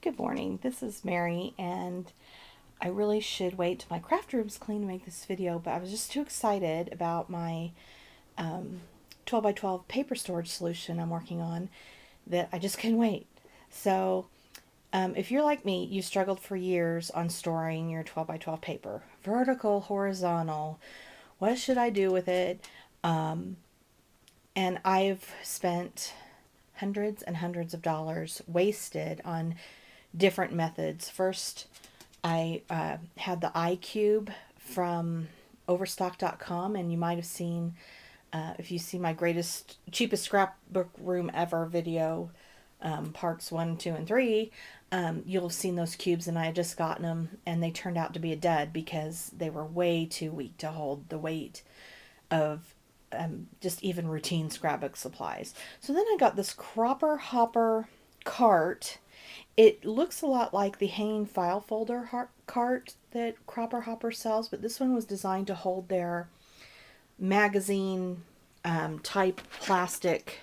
Good morning, this is Mary, and I really should wait till my craft room's clean to make this video, but I was just too excited about my 12 by 12 paper storage solution I'm working on that I just couldn't wait. So if you're like me, you struggled for years on storing your 12 by 12 paper. Vertical, horizontal, what should I do with it? And I've spent hundreds and hundreds of dollars wasted on different methods. First, I had the iCube from overstock.com, and you might have seen, if you see my cheapest scrapbook room ever video, parts 1, 2, and 3, you'll have seen those cubes, and I had just gotten them, and they turned out to be a dud because they were way too weak to hold the weight of just even routine scrapbook supplies. So then I got this Cropper Hopper cart. It looks a lot like the hanging file folder cart that Cropper Hopper sells, but this one was designed to hold their magazine type plastic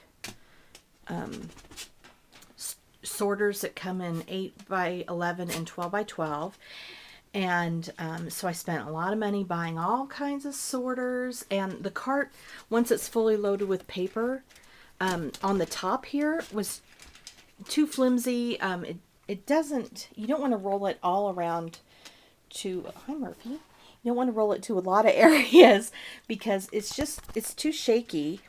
sorters that come in 8 by 11 and 12 by 12. And so I spent a lot of money buying all kinds of sorters, and the cart, once it's fully loaded with paper, on the top here was too flimsy. It doesn't, you don't want to roll it all around to, hi Murphy, you don't want to roll it to a lot of areas because it's too shaky.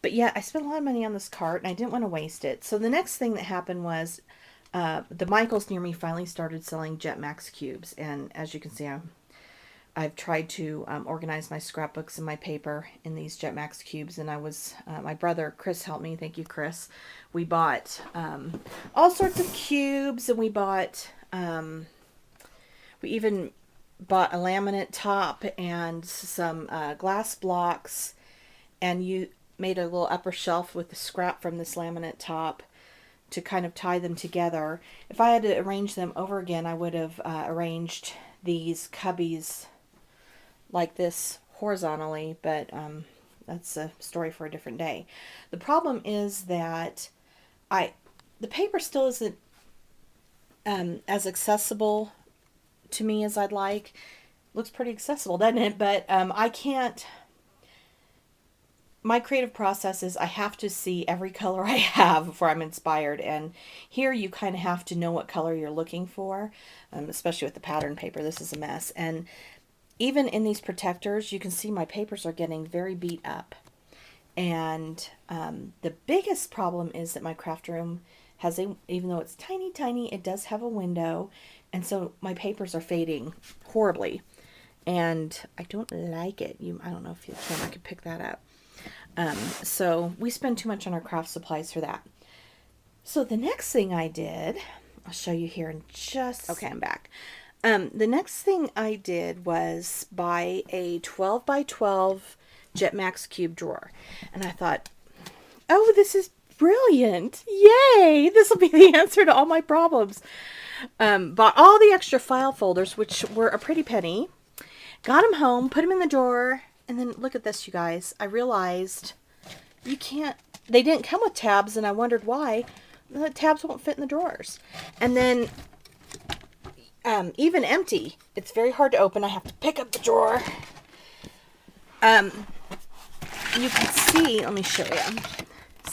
But yeah, I spent a lot of money on this cart and I didn't want to waste it. So the next thing that happened was the Michaels near me finally started selling Jetmax cubes. And as you can see, I've tried to organize my scrapbooks and my paper in these Jetmax cubes. And I was, my brother Chris helped me. Thank you, Chris. We bought all sorts of cubes, and we even bought a laminate top and some glass blocks, and you made a little upper shelf with the scrap from this laminate top to kind of tie them together. If I had to arrange them over again, I would have arranged these cubbies like this horizontally, but that's a story for a different day. The problem is that the paper still isn't as accessible to me as I'd like. Looks pretty accessible, doesn't it? But I can't. My creative process is I have to see every color I have before I'm inspired, and here you kind of have to know what color you're looking for, especially with the pattern paper. This is a mess, and even in these protectors, you can see my papers are getting very beat up. And the biggest problem is that my craft room has even though it's tiny, it does have a window, and so my papers are fading horribly, and I don't like it. I don't know if the camera could pick that up. So we spend too much on our craft supplies for that. So the next thing I did, I'll show you here in just, okay, I'm back. The next thing I did was buy a 12 by 12 Jetmax cube drawer. And I thought, oh, this is brilliant. Yay! This will be the answer to all my problems. Bought all the extra file folders, which were a pretty penny. Got them home, put them in the drawer. And then look at this, you guys. I realized they didn't come with tabs, and I wondered why. The tabs won't fit in the drawers. And then, even empty, it's very hard to open. I have to pick up the drawer. You can see, let me show you.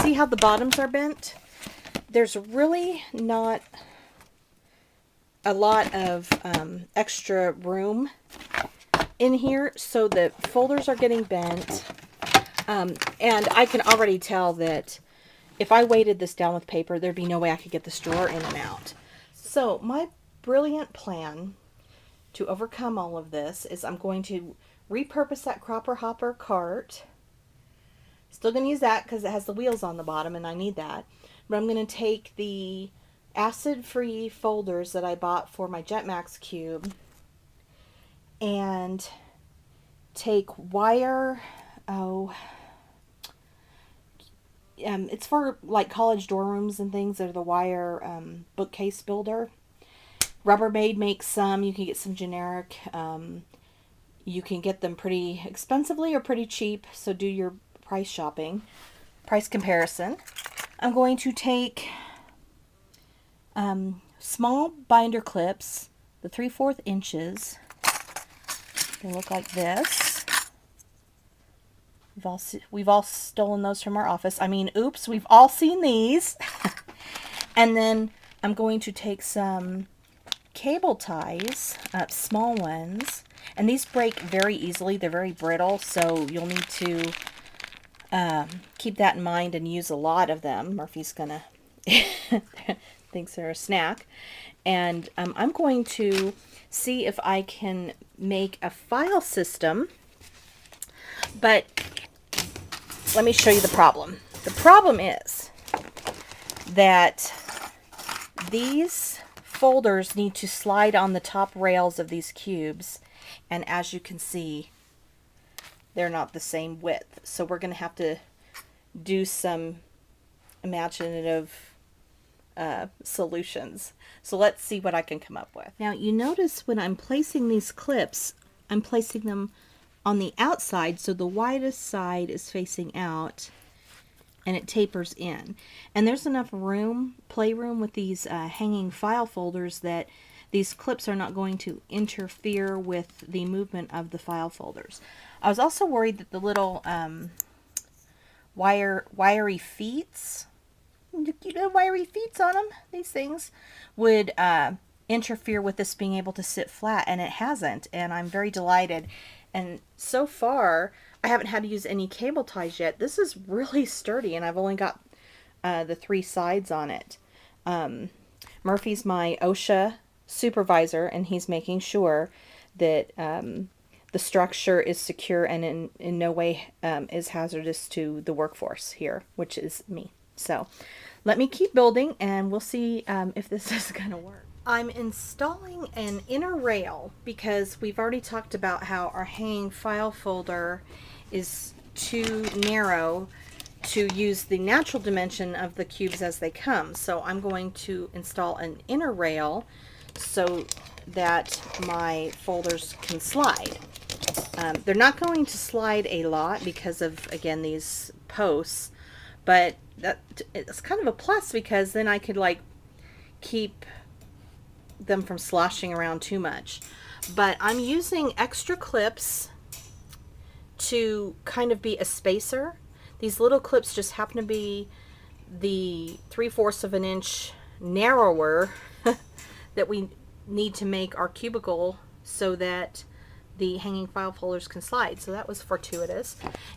See how the bottoms are bent? There's really not a lot of extra room in here, so the folders are getting bent, and I can already tell that if I weighted this down with paper, there'd be no way I could get this drawer in and out. So my brilliant plan to overcome all of this is I'm going to repurpose that Cropper Hopper cart. Still going to use that because it has the wheels on the bottom and I need that, but I'm going to take the acid-free folders that I bought for my Jetmax cube and take wire, it's for like college dorm rooms and things. They're the wire bookcase builder. Rubbermaid makes some. You can get some generic. You can get them pretty expensively or pretty cheap, so do your price shopping, price comparison. I'm going to take Small binder clips, the 3/4 inches. They look like this. We've all stolen those from our office. I mean, oops, we've all seen these. And then I'm going to take some cable ties, small ones, and these break very easily. They're very brittle, so you'll need to keep that in mind and use a lot of them. Murphy's gonna thinks they're a snack. And I'm going to see if I can make a file system, but let me show you the problem. The problem is that these folders need to slide on the top rails of these cubes, and as you can see, they're not the same width. So we're going to have to do some imaginative solutions. So let's see what I can come up with. Now you notice when I'm placing these clips, I'm placing them on the outside, so the widest side is facing out and it tapers in. And there's enough room, playroom with these hanging file folders that these clips are not going to interfere with the movement of the file folders. I was also worried that the little wiry feet, wiry feet on them, these things, would interfere with this being able to sit flat, and it hasn't, and I'm very delighted. And so far, I haven't had to use any cable ties yet. This is really sturdy, and I've only got the 3 sides on it. Murphy's my OSHA supervisor, and he's making sure that the structure is secure and in no way is hazardous to the workforce here, which is me. So let me keep building, and we'll see if this is going to work. I'm installing an inner rail because we've already talked about how our hanging file folder is too narrow to use the natural dimension of the cubes as they come. So I'm going to install an inner rail so that my folders can slide. They're not going to slide a lot because of, again, these posts, but it's kind of a plus because then I could like keep them from sloshing around too much. But I'm using extra clips to kind of be a spacer. These little clips just happen to be the 3/4 of an inch narrower that we need to make our cubicle so that the hanging file folders can slide. So that was fortuitous.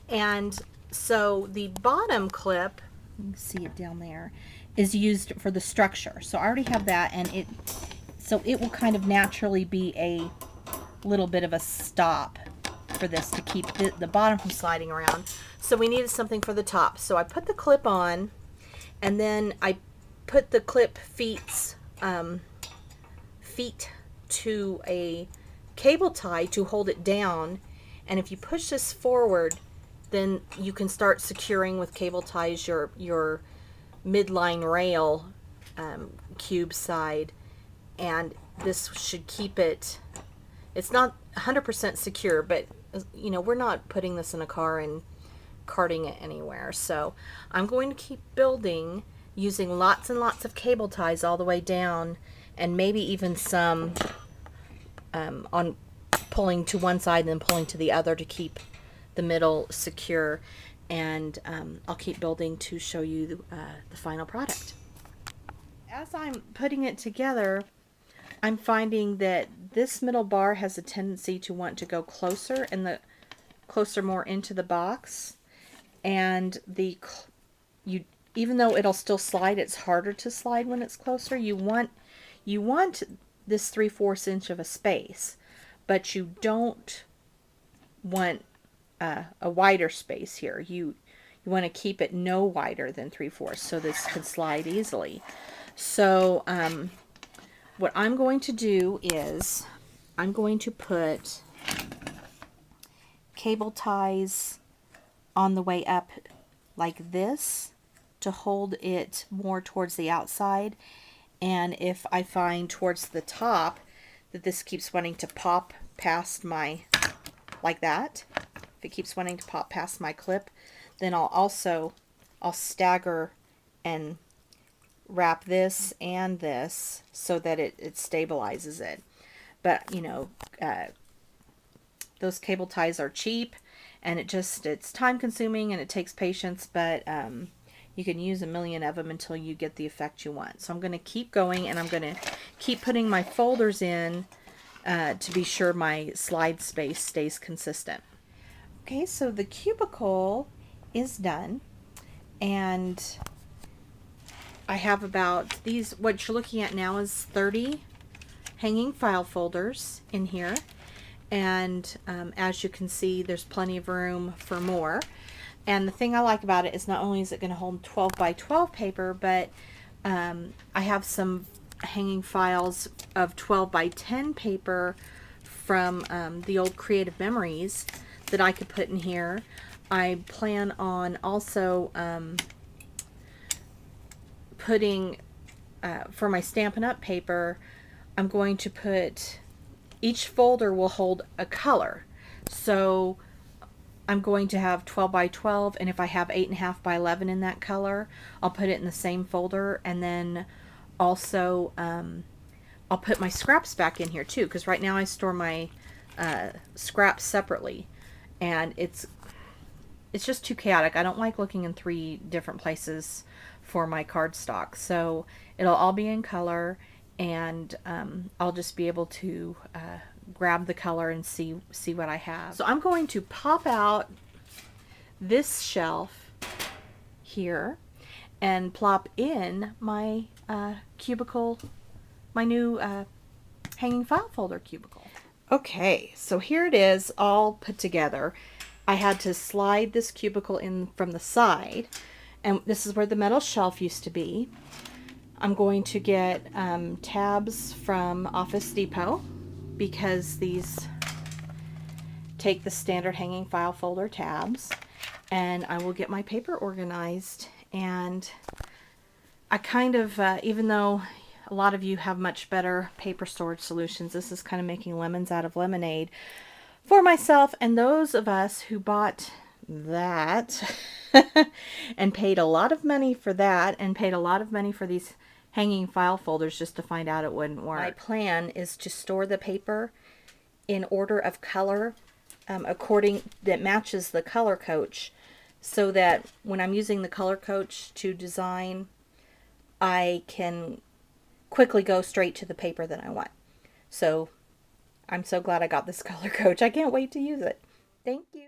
And so the bottom clip, you can see it down there, is used for the structure. So I already have that, and it will kind of naturally be a little bit of a stop for this to keep the bottom from sliding around. So we needed something for the top. So I put the clip on, and then I put the clip feet to a cable tie to hold it down. And if you push this forward, then you can start securing with cable ties your midline rail cube side, and this should keep it. It's not 100% secure, but you know, we're not putting this in a car and carting it anywhere. So I'm going to keep building using lots and lots of cable ties all the way down, and maybe even some on pulling to one side and then pulling to the other to keep the middle secure. And I'll keep building to show you the final product. As I'm putting it together, I'm finding that this middle bar has a tendency to want to go closer and closer more into the box, and even though it'll still slide, it's harder to slide when it's closer. You want this 3/4 inch of a space, but you don't want a wider space here. You want to keep it no wider than 3/4 so this can slide easily. So what I'm going to do is I'm going to put cable ties on the way up like this to hold it more towards the outside. And if I find towards the top that this keeps wanting to pop past my, like that, if it keeps wanting to pop past my clip, then I'll stagger and wrap this and this so that it stabilizes it. But, you know, those cable ties are cheap, and it's time consuming and it takes patience, but you can use a million of them until you get the effect you want. So I'm going to keep going, and I'm going to keep putting my folders in to be sure my slide space stays consistent. Okay, so the cubicle is done, and I have about these, what you're looking at now is 30 hanging file folders in here. And as you can see, there's plenty of room for more. And the thing I like about it is not only is it going to hold 12 by 12 paper, but I have some hanging files of 12 by 10 paper from the old Creative Memories that I could put in here. I plan on also putting, for my Stampin' Up! Paper, I'm going to put, each folder will hold a color. So I'm going to have 12 by 12, and if I have 8.5 by 11 in that color, I'll put it in the same folder. And then also I'll put my scraps back in here too, because right now I store my scraps separately, and it's just too chaotic. I don't like looking in 3 different places for my cardstock. So it'll all be in color, and I'll just be able to grab the color and see what I have. So I'm going to pop out this shelf here and plop in my cubicle, my new hanging file folder cubicle. Okay, so here it is all put together. I had to slide this cubicle in from the side, and this is where the metal shelf used to be. I'm going to get tabs from Office Depot, because these take the standard hanging file folder tabs, and I will get my paper organized. And I kind of, even though a lot of you have much better paper storage solutions, this is kind of making lemons out of lemonade for myself and those of us who bought that and paid a lot of money for that, and paid a lot of money for these hanging file folders just to find out it wouldn't work. My plan is to store the paper in order of color, according, that matches the color coach, so that when I'm using the color coach to design, I can quickly go straight to the paper that I want. So I'm so glad I got this color coach. I can't wait to use it. Thank you.